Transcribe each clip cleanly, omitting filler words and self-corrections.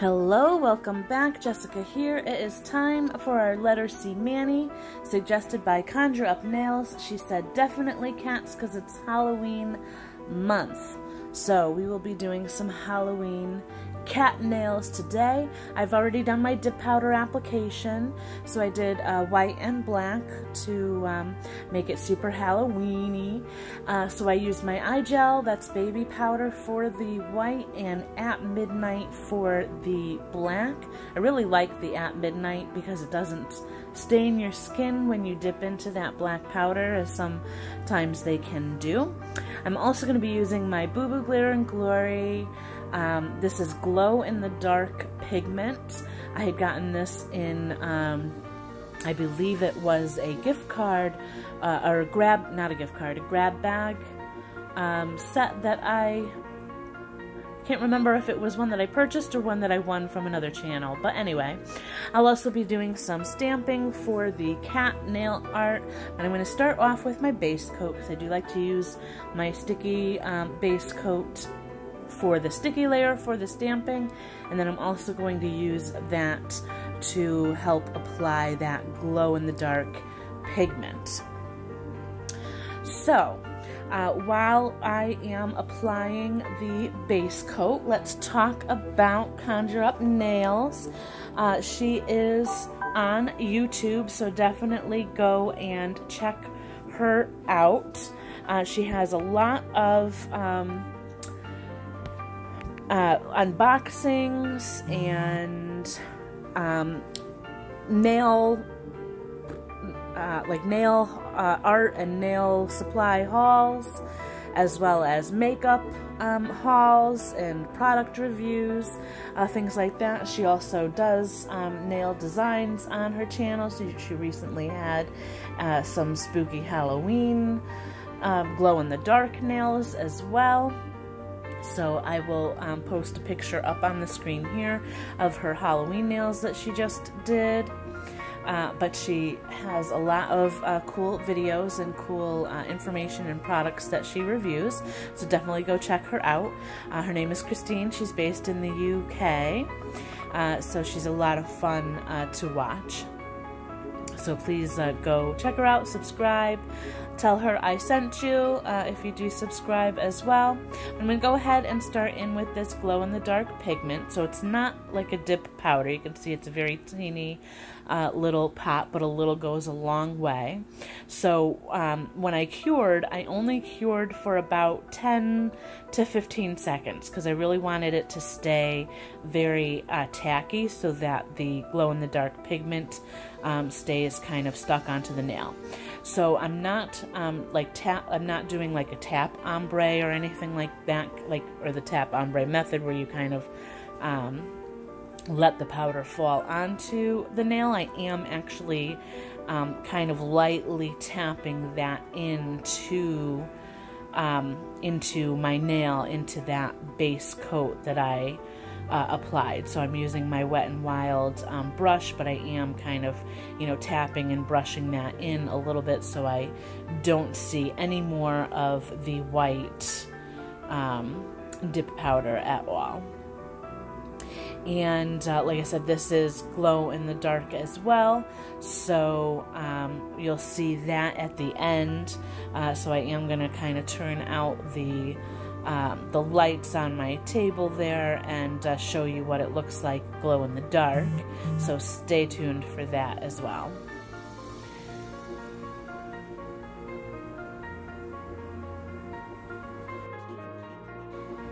Hello, welcome back. Jessica here. It is time for our letter C Mani, suggested by Conjure Up Nails. She said definitely cats because it's Halloween month. So we will be doing some Halloween cat nails today. I've already done my dip powder application, so I did white and black to make it super Halloween-y. So I used my iGel, that's baby powder for the white, and At Midnight for the black. I really like the At Midnight because it doesn't stain your skin when you dip into that black powder, as sometimes they can do. I'm also going to be using my Boo Boo Glitter and Glory. This is Glow in the Dark Pigment. I had gotten this in, I believe it was a gift card, or a grab bag set that I can't remember if it was one that I purchased or one that I won from another channel. But anyway, I'll also be doing some stamping for the cat nail art. And I'm going to start off with my base coat because I do like to use my sticky base coat for the sticky layer for the stamping, and then I'm also going to use that to help apply that glow-in-the-dark pigment. So while I am applying the base coat, let's talk about Conjure Up Nails. She is on YouTube, so definitely go and check her out. She has a lot of unboxings and nail art and nail supply hauls, as well as makeup hauls and product reviews, things like that. She also does nail designs on her channel. So she recently had some spooky Halloween glow-in-the-dark nails as well. So I will post a picture up on the screen here of her Halloween nails that she just did. But she has a lot of cool videos and cool information and products that she reviews. So definitely go check her out. Her name is Christine. She's based in the UK. So she's a lot of fun to watch. So please go check her out, subscribe, tell her I sent you if you do subscribe as well. I'm going to go ahead and start in with this glow-in-the-dark pigment. So it's not like a dip powder. You can see it's a very teeny little pot, but a little goes a long way. So when I cured, I only cured for about 10 to 15 seconds because I really wanted it to stay very tacky so that the glow-in-the-dark pigment stays kind of stuck onto the nail. So I'm not I'm not doing like a tap ombre or anything like that, or the tap ombre method where you kind of let the powder fall onto the nail. I am actually kind of lightly tapping that into my nail, into that base coat that I applied. So I'm using my Wet n Wild brush, but I am kind of, tapping and brushing that in a little bit so I don't see any more of the white dip powder at all. And like I said, this is glow in the dark as well, so you'll see that at the end. So I am going to kind of turn out the lights on my table there and show you what it looks like glow in the dark. So stay tuned for that as well.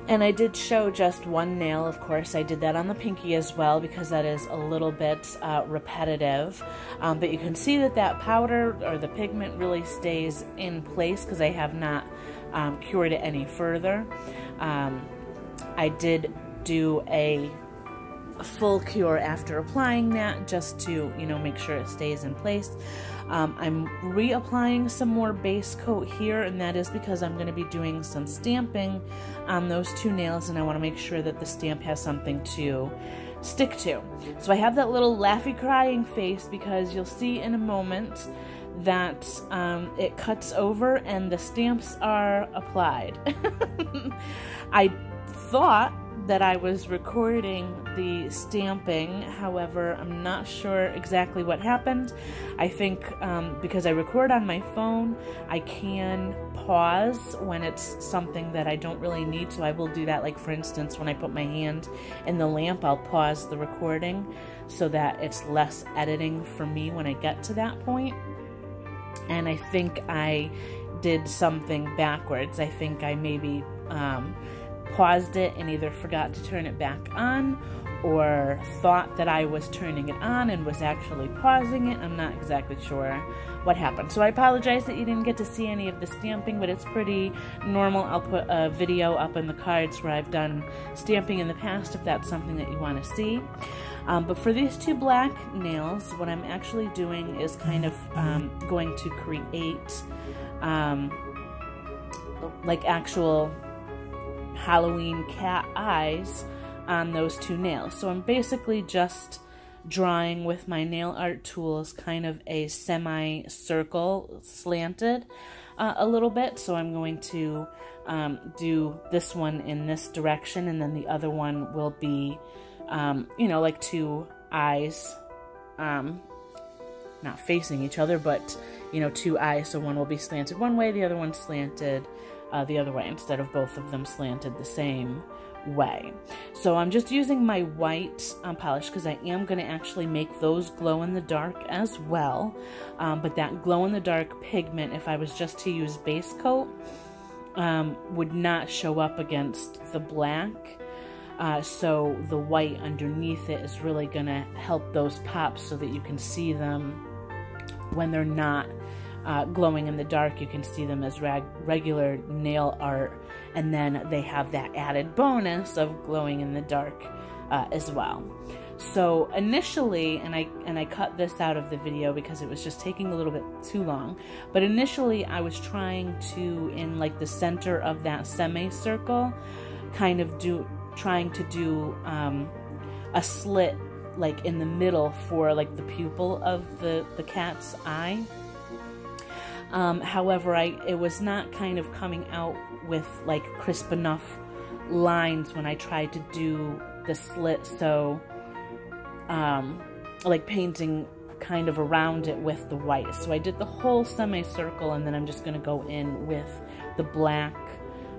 And I did show just one nail, of course. I did that on the pinky as well because that is a little bit repetitive. But you can see that that powder or the pigment really stays in place because I have not cured it any further. I did do a full cure after applying that just to, make sure it stays in place. I'm reapplying some more base coat here, and that is because I'm going to be doing some stamping on those two nails, and I want to make sure that the stamp has something to stick to. So I have that little laughy crying face because you'll see in a moment that it cuts over and the stamps are applied. I thought that I was recording the stamping. However, I'm not sure exactly what happened. I think because I record on my phone, I can pause when it's something that I don't really need, so I will do that. Like for instance, when I put my hand in the lamp, I'll pause the recording so that it's less editing for me when I get to that point. And I think I did something backwards. I think I maybe paused it and either forgot to turn it back on or thought that I was turning it on and was actually pausing it. I'm not exactly sure what happened. So I apologize that you didn't get to see any of the stamping, but it's pretty normal. I'll put a video up in the cards where I've done stamping in the past if that's something that you want to see. But for these two black nails, what I'm actually doing is kind of going to create like actual Halloween cat eyes on those two nails. So I'm basically just drawing with my nail art tools kind of a semi-circle slanted a little bit. So I'm going to do this one in this direction, and then the other one will be you know, like two eyes not facing each other, but you know, two eyes. So one will be slanted one way, the other one slanted the other way, instead of both of them slanted the same way. So I'm just using my white polish because I am going to actually make those glow in the dark as well. But that glow in the dark pigment, if I was just to use base coat, would not show up against the black. So the white underneath it is really going to help those pop so that you can see them when they're not glowing in the dark. You can see them as regular nail art, and then they have that added bonus of glowing in the dark as well. So initially, and I cut this out of the video because it was just taking a little bit too long, but initially I was trying to, in like the center of that semicircle, kind of trying to do a slit like in the middle for like the pupil of the cat's eye. However, it was not kind of coming out with like crisp enough lines when I tried to do the slit, so like painting kind of around it with the white. So I did the whole semicircle, and then I'm just going to go in with the black,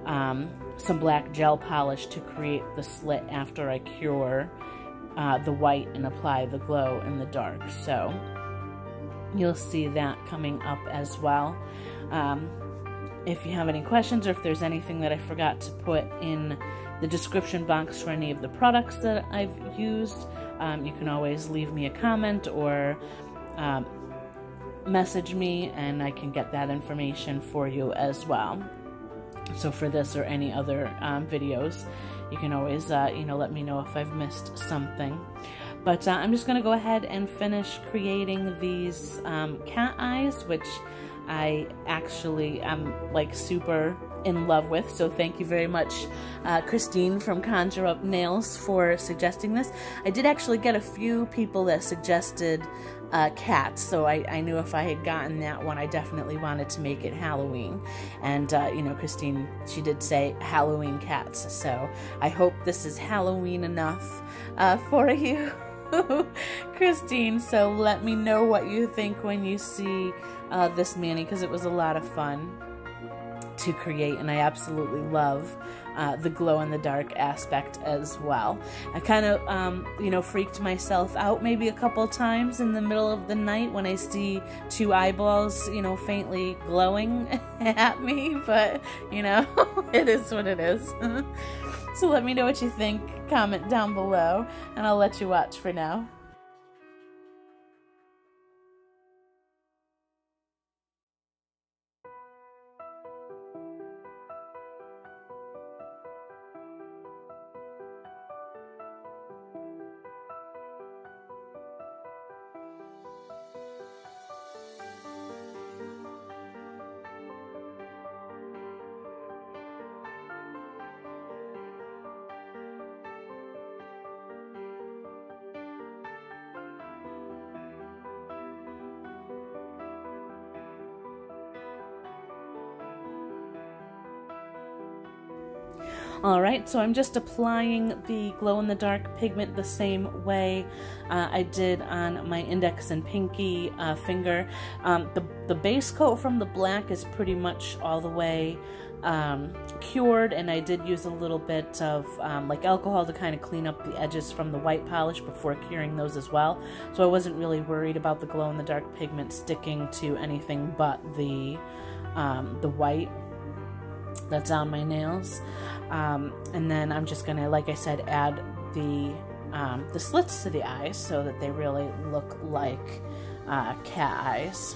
some black gel polish to create the slit after I cure the white and apply the glow in the dark. So you'll see that coming up as well. If you have any questions, or if there's anything that I forgot to put in the description box for any of the products that I've used, you can always leave me a comment or message me, and I can get that information for you as well. So for this or any other videos, you can always you know, let me know if I've missed something. But I'm just going to go ahead and finish creating these cat eyes, which I actually am like super in love with. So thank you very much, Christine from Conjure Up Nails, for suggesting this. I did actually get a few people that suggested cats, so I knew if I had gotten that one, I definitely wanted to make it Halloween. And you know, Christine, she did say Halloween cats, so I hope this is Halloween enough for you, Christine. So let me know what you think when you see this mani, because it was a lot of fun to create, and I absolutely love the glow in the dark aspect as well. I kind of you know, freaked myself out maybe a couple times in the middle of the night when I see two eyeballs, you know, faintly glowing at me, but you know, it is what it is. So let me know what you think, comment down below, and I'll let you watch for now. Alright, so I'm just applying the glow-in-the-dark pigment the same way I did on my index and pinky finger. The base coat from the black is pretty much all the way cured, and I did use a little bit of like alcohol to kind of clean up the edges from the white polish before curing those as well. So I wasn't really worried about the glow-in-the-dark pigment sticking to anything but the white that's on my nails. And then I'm just gonna, like I said, add the slits to the eyes so that they really look like cat eyes.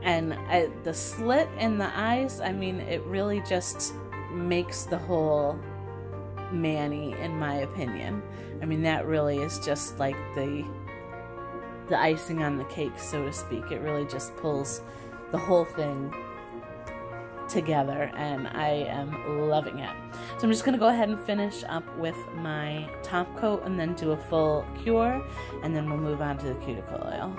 And the slit in the eyes, I mean, it really just makes the whole mani, in my opinion. I mean, that really is just like the icing on the cake, so to speak. It really just pulls the whole thing together, and I am loving it. So I'm just going to go ahead and finish up with my top coat and then do a full cure, and then we'll move on to the cuticle oil.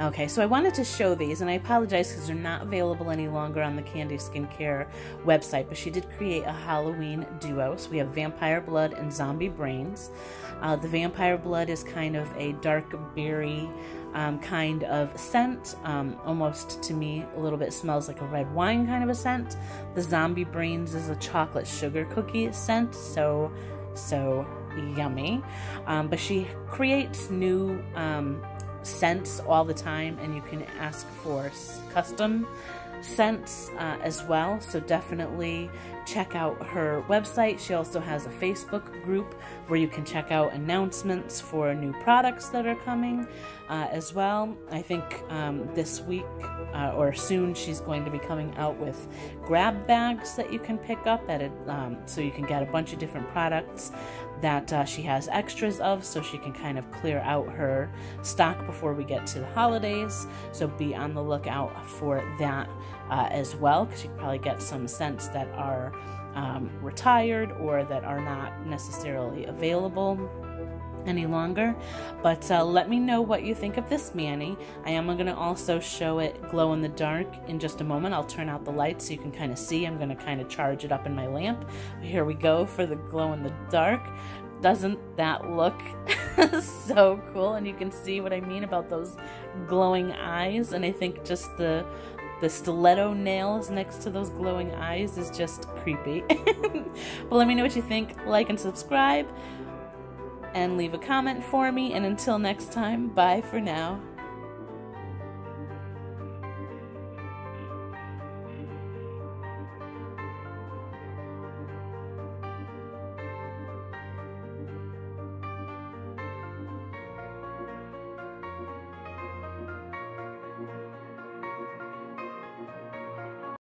Okay, so I wanted to show these, and I apologize because they're not available any longer on the Candi Skin Care website, but she did create a Halloween duo. So we have Vampire Blood and Zombie Brains. The Vampire Blood is kind of a dark berry kind of scent, almost to me a little bit smells like a red wine kind of a scent. The Zombie Brains is a chocolate sugar cookie scent, so yummy. But she creates new scents all the time, and you can ask for custom scents as well, so definitely check out her website. She also has a Facebook group where you can check out announcements for new products that are coming as well. I think this week or soon she's going to be coming out with grab bags that you can pick up at it, so you can get a bunch of different products that she has extras of, so she can kind of clear out her stock before we get to the holidays. So be on the lookout for that as well, because you can probably get some scents that are retired or that are not necessarily available any longer. But let me know what you think of this mani. I am going to also show it glow in the dark in just a moment. I'll turn out the lights so you can kind of see. I'm going to kind of charge it up in my lamp. Here we go for the glow in the dark. Doesn't that look so cool? And you can see what I mean about those glowing eyes. And I think just the the stiletto nails next to those glowing eyes is just creepy. But let me know what you think. Like and subscribe, and leave a comment for me. And until next time, bye for now.